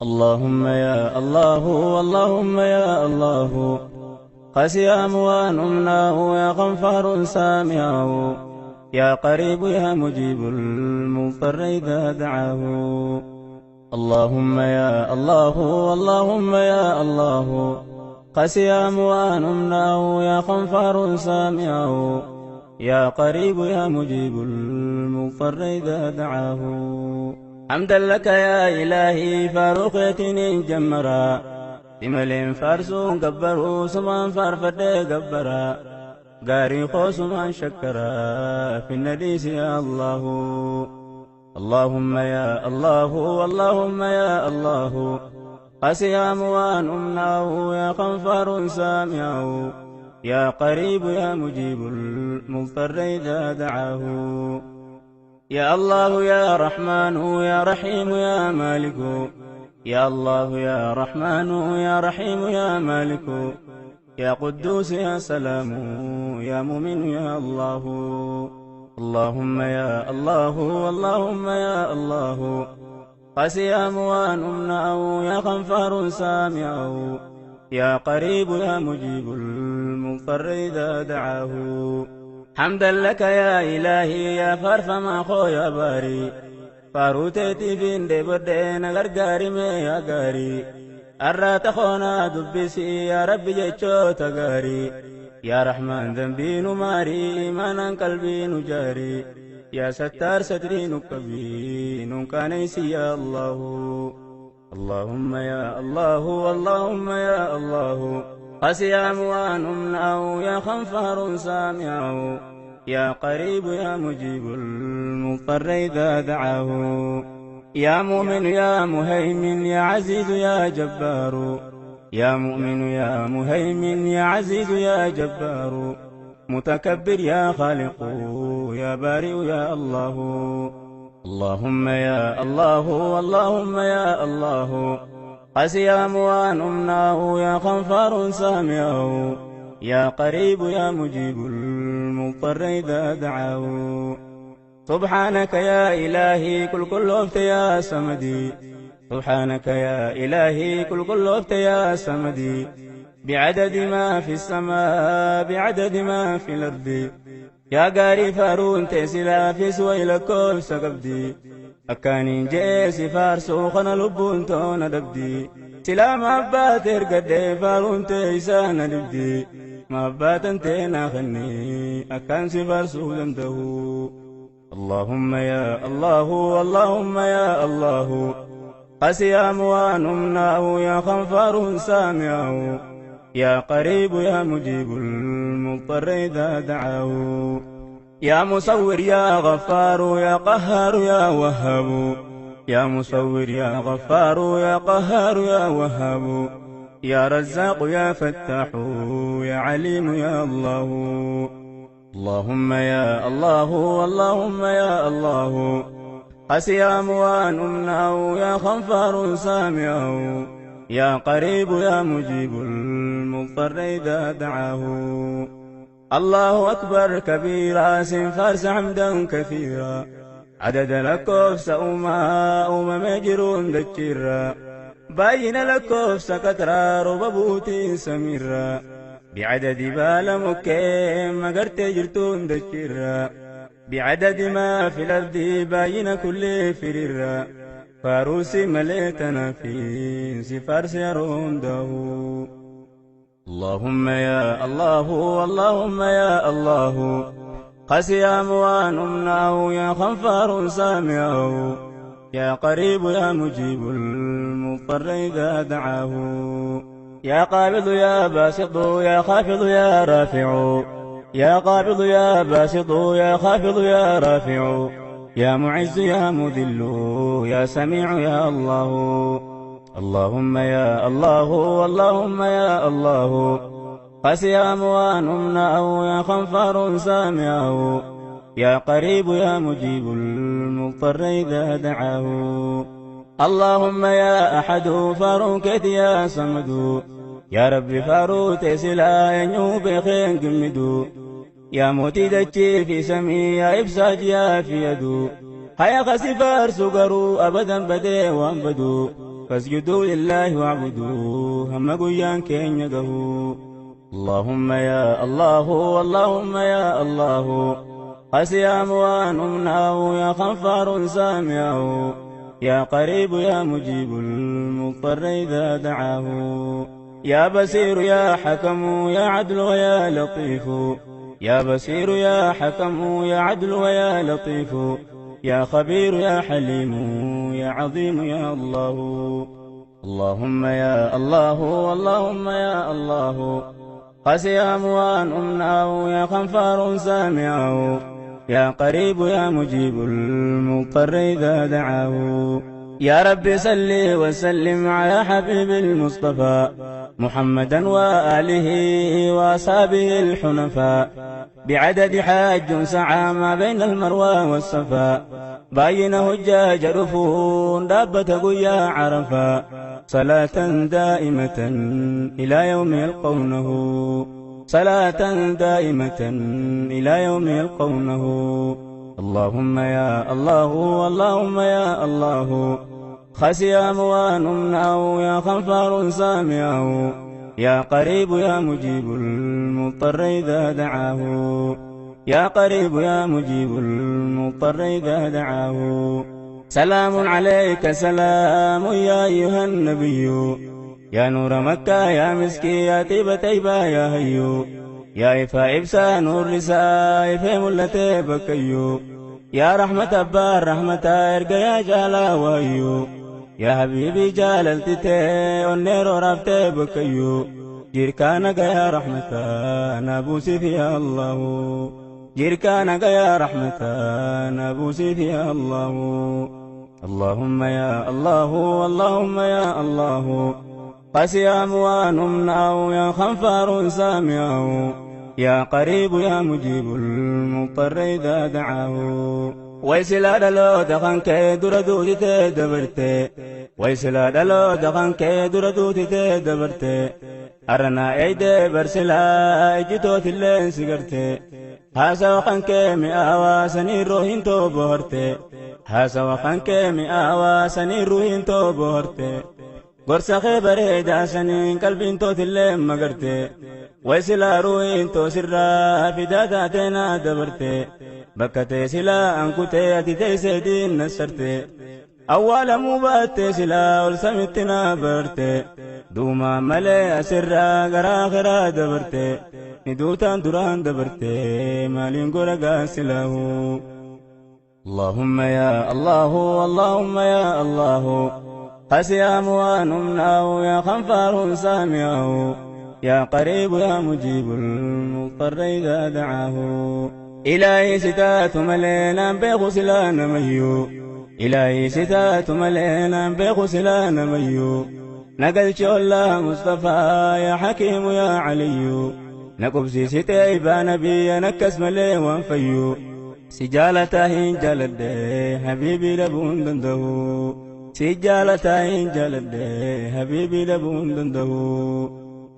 اللهم يا الله اللهم يا الله قسي أمواننا يا غفار سامعه يا قريب يا مجيب المضطر إذا دعاه. اللهم يا الله اللهم يا الله قسي أمواننا يا غفار سامعه يا قريب يا مجيب المضطر إذا دعاه. حمدا لك يا إلهي فاروقتني جمرا تملين فارسو قبرو سمان فارفد قبرا قاري خوسمان شكرا في النديس يا الله. اللهم يا الله اللهم يا الله قسي أموان أمناه يا غفار سامعه يا قريب يا مجيب المضطر إذا دعاه. يا الله يا رحمن يا رحيم يا مالك يا الله يا رحمن يا رحيم يا مالك يا قدوس يا سلام يا مؤمن يا الله. اللهم يا الله اللهم يا الله قسي أموان أمناه يا غفار سامعه يا قريب يا مجيب المضطر إذا دعاه. حمدا لك يا إلهي يا فرفما خويا باري فاروتيتي فين دي بدين غرغاري مي يا غاري أرات خونا دبسي يا ربي جيشو تغاري يا رحمن ذنبي نماري إيمانا قلبي نجاري يا ستار ستري نكبي نكانيسي يا الله. اللهم يا الله اللهم يا الله قسي أموان أمناه يا غفار سامعه يا قريب يا مجيب المضطر إذا دعاه. يا مؤمن يا مهيمن يا عزيز يا جبار يا مؤمن يا مهيمن يا عزيز يا جبار متكبر يا خالق يا بارئ يا الله. اللهم يا الله اللهم يا الله قسي أموان أمناه يا غفار سامعه يا قريب يا مجيب المضطر إذا دعاه. سبحانك يا إلهي كل وقت يا سمدي سبحانك يا إلهي كل وقت يا سمدي بعدد ما في السماء بعدد ما في الأرض يا قاري فارون تسلا في سويلكوف سقبدي أكاني جيسي فارسو خنا لبون تونا دبدي سلام أبات إرقد فارون تيسانا دبدي ما أبات انتنا خني أكان سفارسو دمده. اللهم يا الله اللهم يا الله قسي أموان أمناه يا غفار سامعه يا قريب يا مجيب المضطر إذا دعاه. يا مصور يا غفار يا قهار يا وهاب يا مصور يا غفار يا قهار يا وهاب يا رزاق يا فتاح يا عليم يا الله. اللهم يا الله اللهم يا الله قسي أموان أمناه يا غفار سامعه يا قريب يا مجيب المضطر إذا دعاه. الله أكبر كبيرا فارس حمدا كثيرا عدد لكوف سأوما مجرون دجيرا باين لكوف سكترا رببوتي سميرا بعدد بالمكيم مقرت جرتون دجيرا بعدد ما في الأرض باين كل فريرا فاروسي مليتنا في سفارس يرون داهو. اللهم يا الله اللهم يا الله قسي أموان أمناه يا غفار سامعه يا قريب يا مجيب المضطر إذا دعاه. يا قابض يا باسط يا خافض يا رافع يا قابض يا باسط يا خافض يا رافع يا معز يا مذل يا سميع يا الله. اللهم يا الله اللهم يا الله قسي أموان أمناه يا غفار سامعه يا قريب يا مجيب المضطر إذا دعاه. اللهم يا أحد فاروكت يا صمد يا رب فاروت سلا ينيوب خين قمدو يا موتي دجي في سمي يا إبساج يا في يدو هيا خسفار سقرو أبدا بدي وانبدو فاسجدوا لله واعبدوه هم قيان كين يقهو اللهم يا الله اللهم يا الله قسيام وانمناه يا غفار سامعه يا قريب يا مجيب المضطر إذا دعاه يا بصير يا حكم يا عدل ويا لطيف يا بصير يا حكم يا عدل ويا لطيف يا خبير يا حليم يا عظيم يا الله اللهم يا الله اللهم يا الله قسيام وانمناه يا غفار سامعه يا قريب يا مجيب المضطر إذا دعاه يا رب صل وسلم على حبيب المصطفى محمدا وآله وأصحابه الحنفاء بعدد حاج سعى ما بين المروى والصفا باين هجاج رفون دابة قيا عرفا صلاة دائمة إلى يوم يلقونه صلاة دائمة إلى يوم يلقونه اللهم يا الله اللهم يا الله خسيام وانمناه يا غفار سامعه يا قريب يا مجيب المضطر إذا دعاه يا قريب يا مجيب المضطر إذا دعاه سلام عليك سلام يا أيها النبي يا نور مكة يا مسكي يا طيبة يا هيو يا إفا إبسا نور لسا إفا ملتي بكيو يا رحمة أبا رحمة إرقى يا جالا وهيو يا حبيبي جاللتي ونيرو رفتي بكيو جيركانك يا رحمة نابوسي فيها الله جيركانك يا رحمة نابوسي فيها الله اللهم يا الله اللهم يا الله قسيام وانمناه يا غفار سامعه يا قريب يا مجيب المضطر إذا دعاه ويسلا دلو دخن كي دردوتي تدبرتي ويسلا دلو دخن كي دردوتي تدبرتي أرنا ايدي برسلا اجتوت اللين سيقرتي هاسا وخن كي مئاوا سنين روحين تو بهرتي هاسا وخن كي مئاوا سنين روحين تو بهرتي gorsa khebare daasaniin qalbiin tootillee magarte waysila ruuhin to sirraa fidata teena dabarte bakka tee silaa ankutee ati teeyse diin nassarte awwaalamuu baatte silaa ol samitti naa barte duumaa malee asirraa garaa kiraa dabarte ni duutaan duraan dabarte maaliin godha gaasilahu اللهم يا الله اللهم يا الله قسيام وانمناه يا غفار سامعه يا قريب يا مجيب المضطر إذا دعاه إلهي ستات ملينا بغسلان ميو إلهي ستات ملينا بغسلان ميو نقل الله مصطفى يا حكيم يا علي نقبسي ستيبا نبي نكس ملي وانفيو سجالتهين جلد حبيبي لبون دنده سجالتهين جلد حبيبي لبون دنده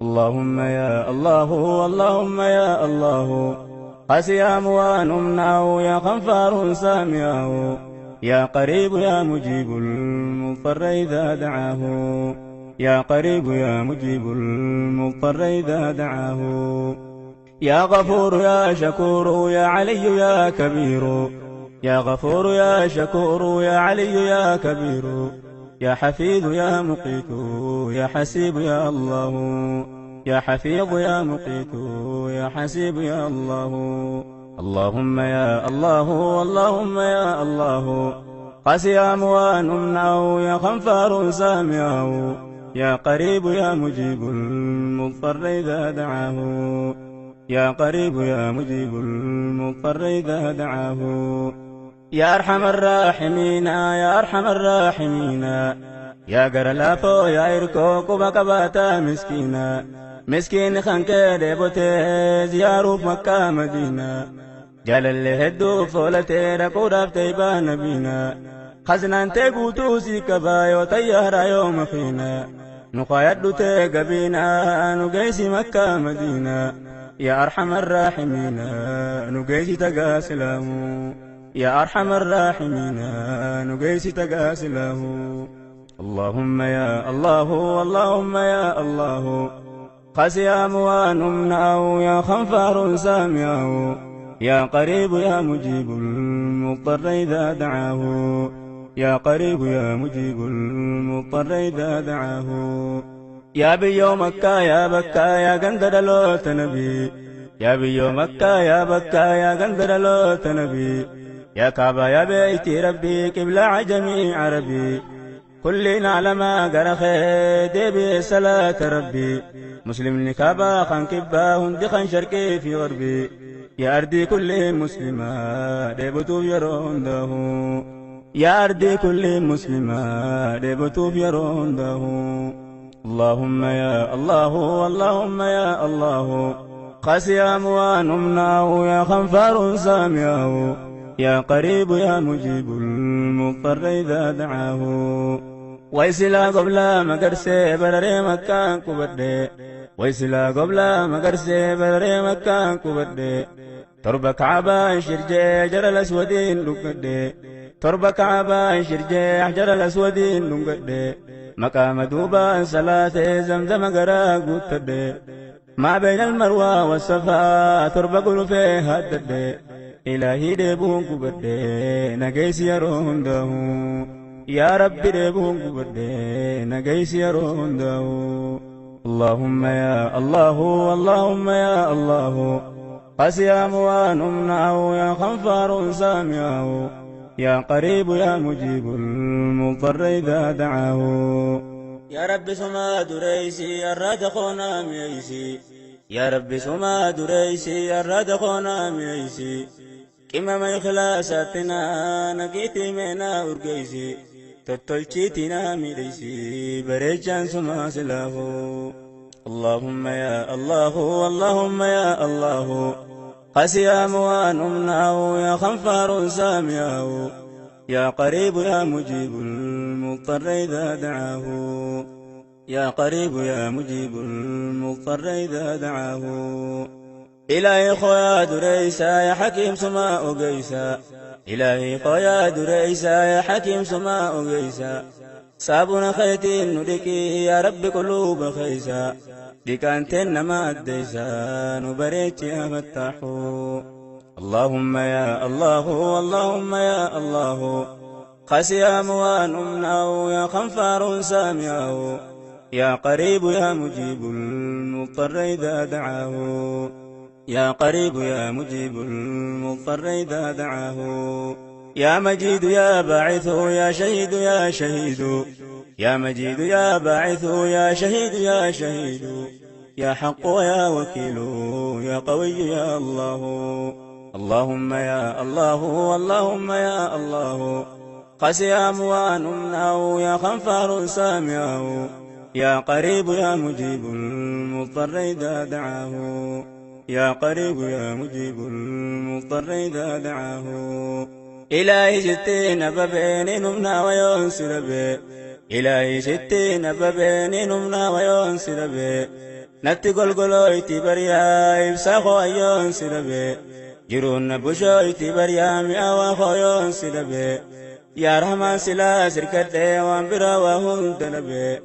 اللهم يا الله اللهم يا الله قسيام وانمناه يا غفار سامعه يا قريب يا مجيب المضطر إذا دعاه يا قريب يا مجيب المضطر إذا دعاه يا غفور يا شكور يا علي يا كبير يا غفور يا شكور يا علي يا كبير يا حفيظ يا مقيت يا حسيب يا الله يا حفيظ يا مقيت يا حسيب يا الله اللهم يا الله اللهم يا الله قسيام وانمناه يا غفار سامعه يا قريب يا مجيب المضطر إذا دعاه يا قريب يا مجيب المضطر إذا دعاه يا أرحم الراحمين يا أرحم الراحمين يا قرلافو يا إركو قبك باتا مسكينا مسكين خانك ديبوتي زيارو مكة مدينة جال اللي هدو فولتي رقو رافتي نبينا خزنان تيقوتو سيكبا يوتيهر يوم فينا نقايدو تيقبينا نقيسي مكة مدينة يا أرحم الراحمين نقيسي تقاسلامو يا أرحم الراحمين نقيسي تقاسلامو اللهم يا الله اللهم يا الله قسيام ونمناه يا خنفار سامعه يا قريب يا مجيب المضطر إذا دعاه يا قريب يا مجيب المضطر إذا دعاه يا بيو مكة يا بكا يا قندر لوت نبي يا بيو مكة يا بكا يا قندر لوت نبي يا كعبة يا بيتي ربي قبلة عجمي عربي كلنا على ما قرخي دبي صلاة ربي مسلم نكابا خان كبا هندي خان شرقي في غربي يا أرضي كل مسلمة دبتو يرون دهو يا أرضي كل مسلمة دبتو يرون دهو اللهم يا الله اللهم يا الله قسيام ونمناه يا خنفار سامعه يا قريب يا مجيب المضطر إذا دعاه ويسلا قبل مقرسي برري مكان كبدي ويسلا قبل مقرسي برري مكان كبدي تربك عبا شرجي جر الأسودين لقدي تربك عبا شرجي حجر الأسودين لقدي مقام دوبا صلاة زمزم قراق وتدي ما بين المروى والصفا تربك فيها الددي إلهي ديبون كبدي نقيس يرون دهو يا ربي ديبون كبدي نقيس يرون دهو اللهم يا الله اللهم يا الله قسيام ونمنعه يا خنفار سامعه يا قريب يا مجيب المضطر إذا دعاه يا رب سما دريسي الراد خونا ميسي يا رب سما دريسي الراد خونا ميسي كما ما إخلاصاتنا نقيتي منا أرقيسي تطلشيتنا ميليسي بريجان سما سلاه اللهم يا الله اللهم يا الله قسيام ونمنعه يا خنفار سامعه يا قريب يا مجيب المضطر إذا دعاه يا قريب يا مجيب المضطر إذا دعاه إلهي خويا دريسا يا حكيم سماء قيسا إلهي خويا دريسا يا حكيم سماء قيسا صابنا خيتين ندكي يا رب قلوب خيسا دكانتين ما أديسا نبريت يا فتاحو اللهم يا الله اللهم يا الله قسيام ونمنعه يا خنفار سامعه يا قريب يا مجيب المضطر إذا دعاه يا قريب يا مجيب المضطر إذا دعاه يا مجيد يا باعث يا شهيد يا شهيد يا مجيد يا باعث يا شهيد يا شهيد يا حق يا وكيل يا قوي يا الله اللهم يا الله اللهم يا الله قسيام ونمنعه يا خنفار سامعه يا قريب يا مجيب المضطر إذا دعاه يا قريب يا مجيب المضطر إذا دعاه إلهي ستين ببين نمنا وينسر به إلهي ستين ببين نمنا وينسر به نتي قلقلويتي بريا إبساخو ينسر به جرون بشويتي بريا مئاوخو ينسر به يا رحمن سلا سركت وانبرا وهم دنبه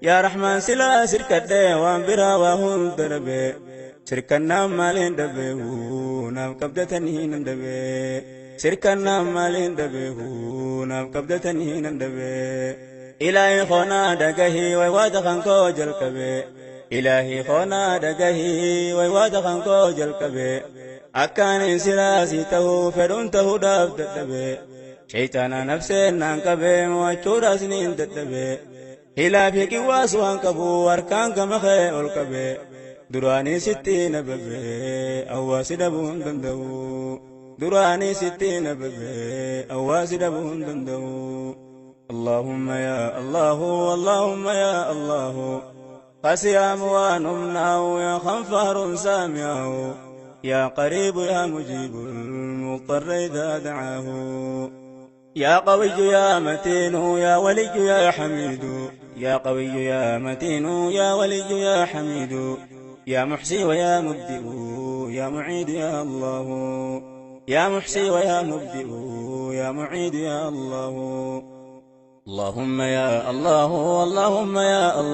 يا رحمن سلا سركت وانبرا وهم دنبه سركنا مالين دبه نام قبضتني ندبه سركنا مالين دبه نام قبضتني ندبه إلهي خونا دقهي ويواد خانكو جلكبه إلهي خونا دقهي ويواد خانكو جلكبه أكان سلاسي تهو فرون تهو داب دبه شيطانا نفسين نانكبه موچورا سنين دبه إلا في كواس وانكبو واركان كمخي والكبه دراني ستين ببه أواسي دبون دندو دراني ستين ببه أواسي دبون دندو اللهم يا الله اللهم يا الله قسيام ونمنعه يا خنفار سامعه يا قريب يا مجيب المضطر إذا دعاه يا قوي يا متين يا ولي يا حميد يا قوي يا متين يا ولي يا حميد يا محصي ويا مبدئ يا معيد يا الله يا محصي ويا مبدئ يا معيد يا الله اللهم يا الله اللهم يا الله